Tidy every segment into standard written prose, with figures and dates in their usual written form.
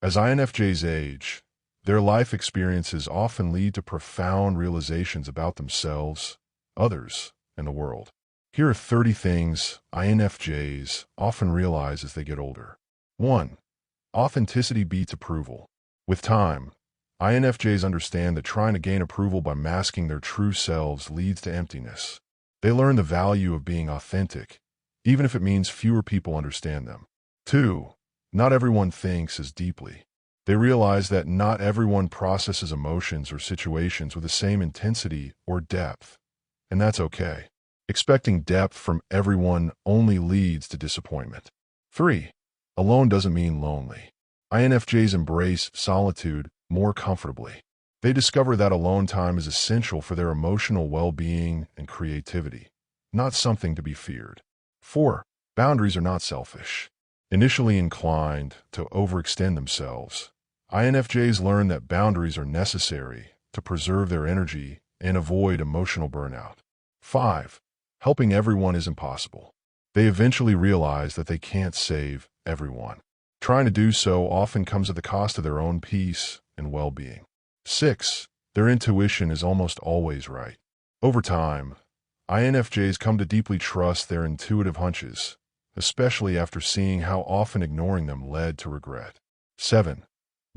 As INFJs age, their life experiences often lead to profound realizations about themselves, others, and the world. Here are 30 things INFJs often realize as they get older. 1. Authenticity beats approval. With time, INFJs understand that trying to gain approval by masking their true selves leads to emptiness. They learn the value of being authentic, even if it means fewer people understand them. 2. Not everyone thinks as deeply. They realize that not everyone processes emotions or situations with the same intensity or depth, and that's okay. Expecting depth from everyone only leads to disappointment. 3. Alone doesn't mean lonely. INFJs embrace solitude more comfortably. They discover that alone time is essential for their emotional well-being and creativity, not something to be feared. 4. Boundaries are not selfish. Initially inclined to overextend themselves, INFJs learn that boundaries are necessary to preserve their energy and avoid emotional burnout. 5. Helping everyone is impossible. They eventually realize that they can't save everyone. Trying to do so often comes at the cost of their own peace and well-being. 6. Their intuition is almost always right. Over time, INFJs come to deeply trust their intuitive hunches, especially after seeing how often ignoring them led to regret. 7.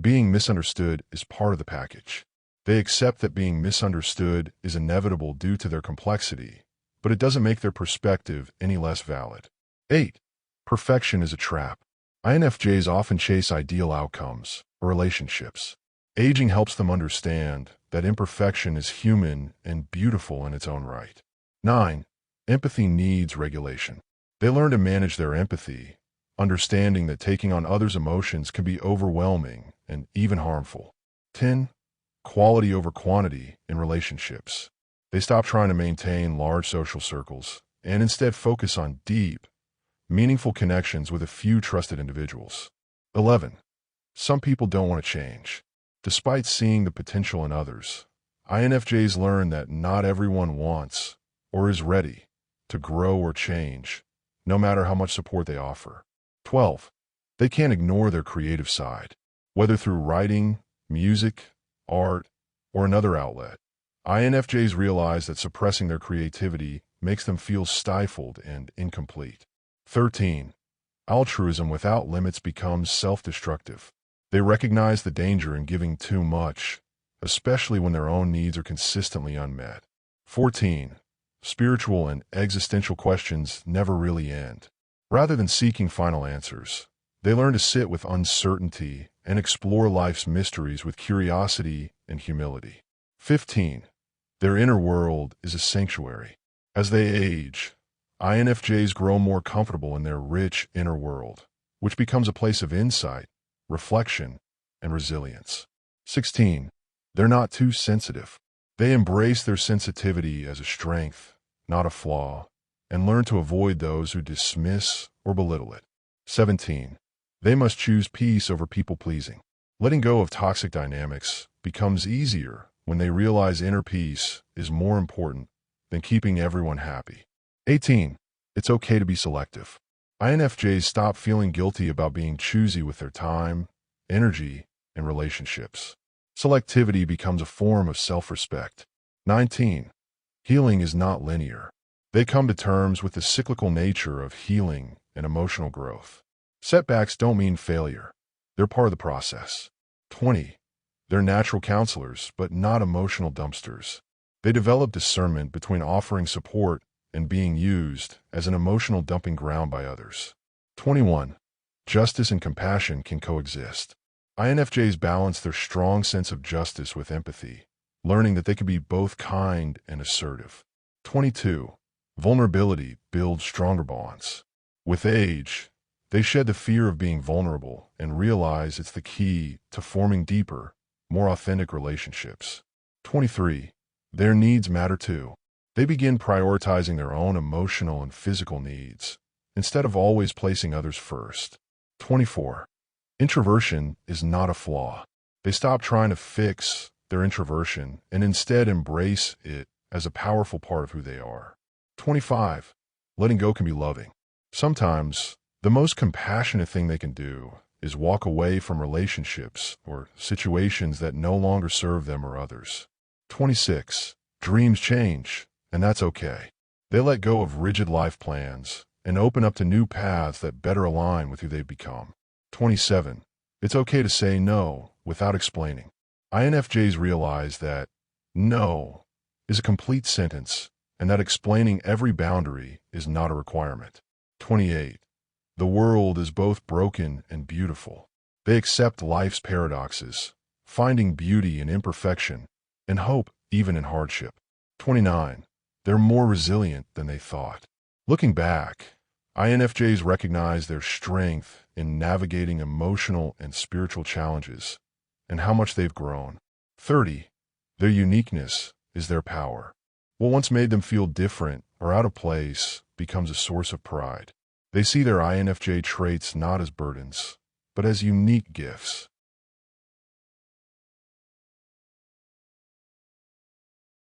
Being misunderstood is part of the package. They accept that being misunderstood is inevitable due to their complexity, but it doesn't make their perspective any less valid. 8. Perfection is a trap. INFJs often chase ideal outcomes or relationships. Aging helps them understand that imperfection is human and beautiful in its own right. 9. Empathy needs regulation. They learn to manage their empathy, understanding that taking on others' emotions can be overwhelming and even harmful. 10. Quality over quantity in relationships. They stop trying to maintain large social circles and instead focus on deep, meaningful connections with a few trusted individuals. 11. Some people don't want to change. Despite seeing the potential in others, INFJs learn that not everyone wants or is ready to grow or change, no matter how much support they offer. 12. They can't ignore their creative side. Whether through writing, music, art, or another outlet, INFJs realize that suppressing their creativity makes them feel stifled and incomplete. 13. Altruism without limits becomes self-destructive. They recognize the danger in giving too much, especially when their own needs are consistently unmet. 14. Spiritual and existential questions never really end. Rather than seeking final answers, they learn to sit with uncertainty and explore life's mysteries with curiosity and humility. 15. Their inner world is a sanctuary. As they age, INFJs grow more comfortable in their rich inner world, which becomes a place of insight, reflection, and resilience. 16. They're not too sensitive. They embrace their sensitivity as a strength, not a flaw, and learn to avoid those who dismiss or belittle it. 17. They must choose peace over people-pleasing. Letting go of toxic dynamics becomes easier when they realize inner peace is more important than keeping everyone happy. 18. It's okay to be selective. INFJs stop feeling guilty about being choosy with their time, energy, and relationships. Selectivity becomes a form of self-respect. 19. Healing is not linear. They come to terms with the cyclical nature of healing and emotional growth. Setbacks don't mean failure. They're part of the process. 20. They're natural counselors, but not emotional dumpsters. They develop discernment between offering support and being used as an emotional dumping ground by others. 21. Justice and compassion can coexist. INFJs balance their strong sense of justice with empathy, learning that they can be both kind and assertive. 22. Vulnerability builds stronger bonds. With age, they shed the fear of being vulnerable and realize it's the key to forming deeper, more authentic relationships. 23. Their needs matter too. They begin prioritizing their own emotional and physical needs, instead of always placing others first. 24. Introversion is not a flaw. They stop trying to fix their introversion and instead embrace it as a powerful part of who they are. 25. Letting go can be loving. Sometimes, the most compassionate thing they can do is walk away from relationships or situations that no longer serve them or others. 26. Dreams change, and that's okay. They let go of rigid life plans and open up to new paths that better align with who they've become. 27. It's okay to say no without explaining. INFJs realize that no is a complete sentence and that explaining every boundary is not a requirement. 28. The world is both broken and beautiful. They accept life's paradoxes, finding beauty in imperfection and hope even in hardship. 29. They're more resilient than they thought. Looking back, INFJs recognize their strength in navigating emotional and spiritual challenges and how much they've grown. 30. Their uniqueness is their power. What once made them feel different or out of place becomes a source of pride. They see their INFJ traits not as burdens, but as unique gifts.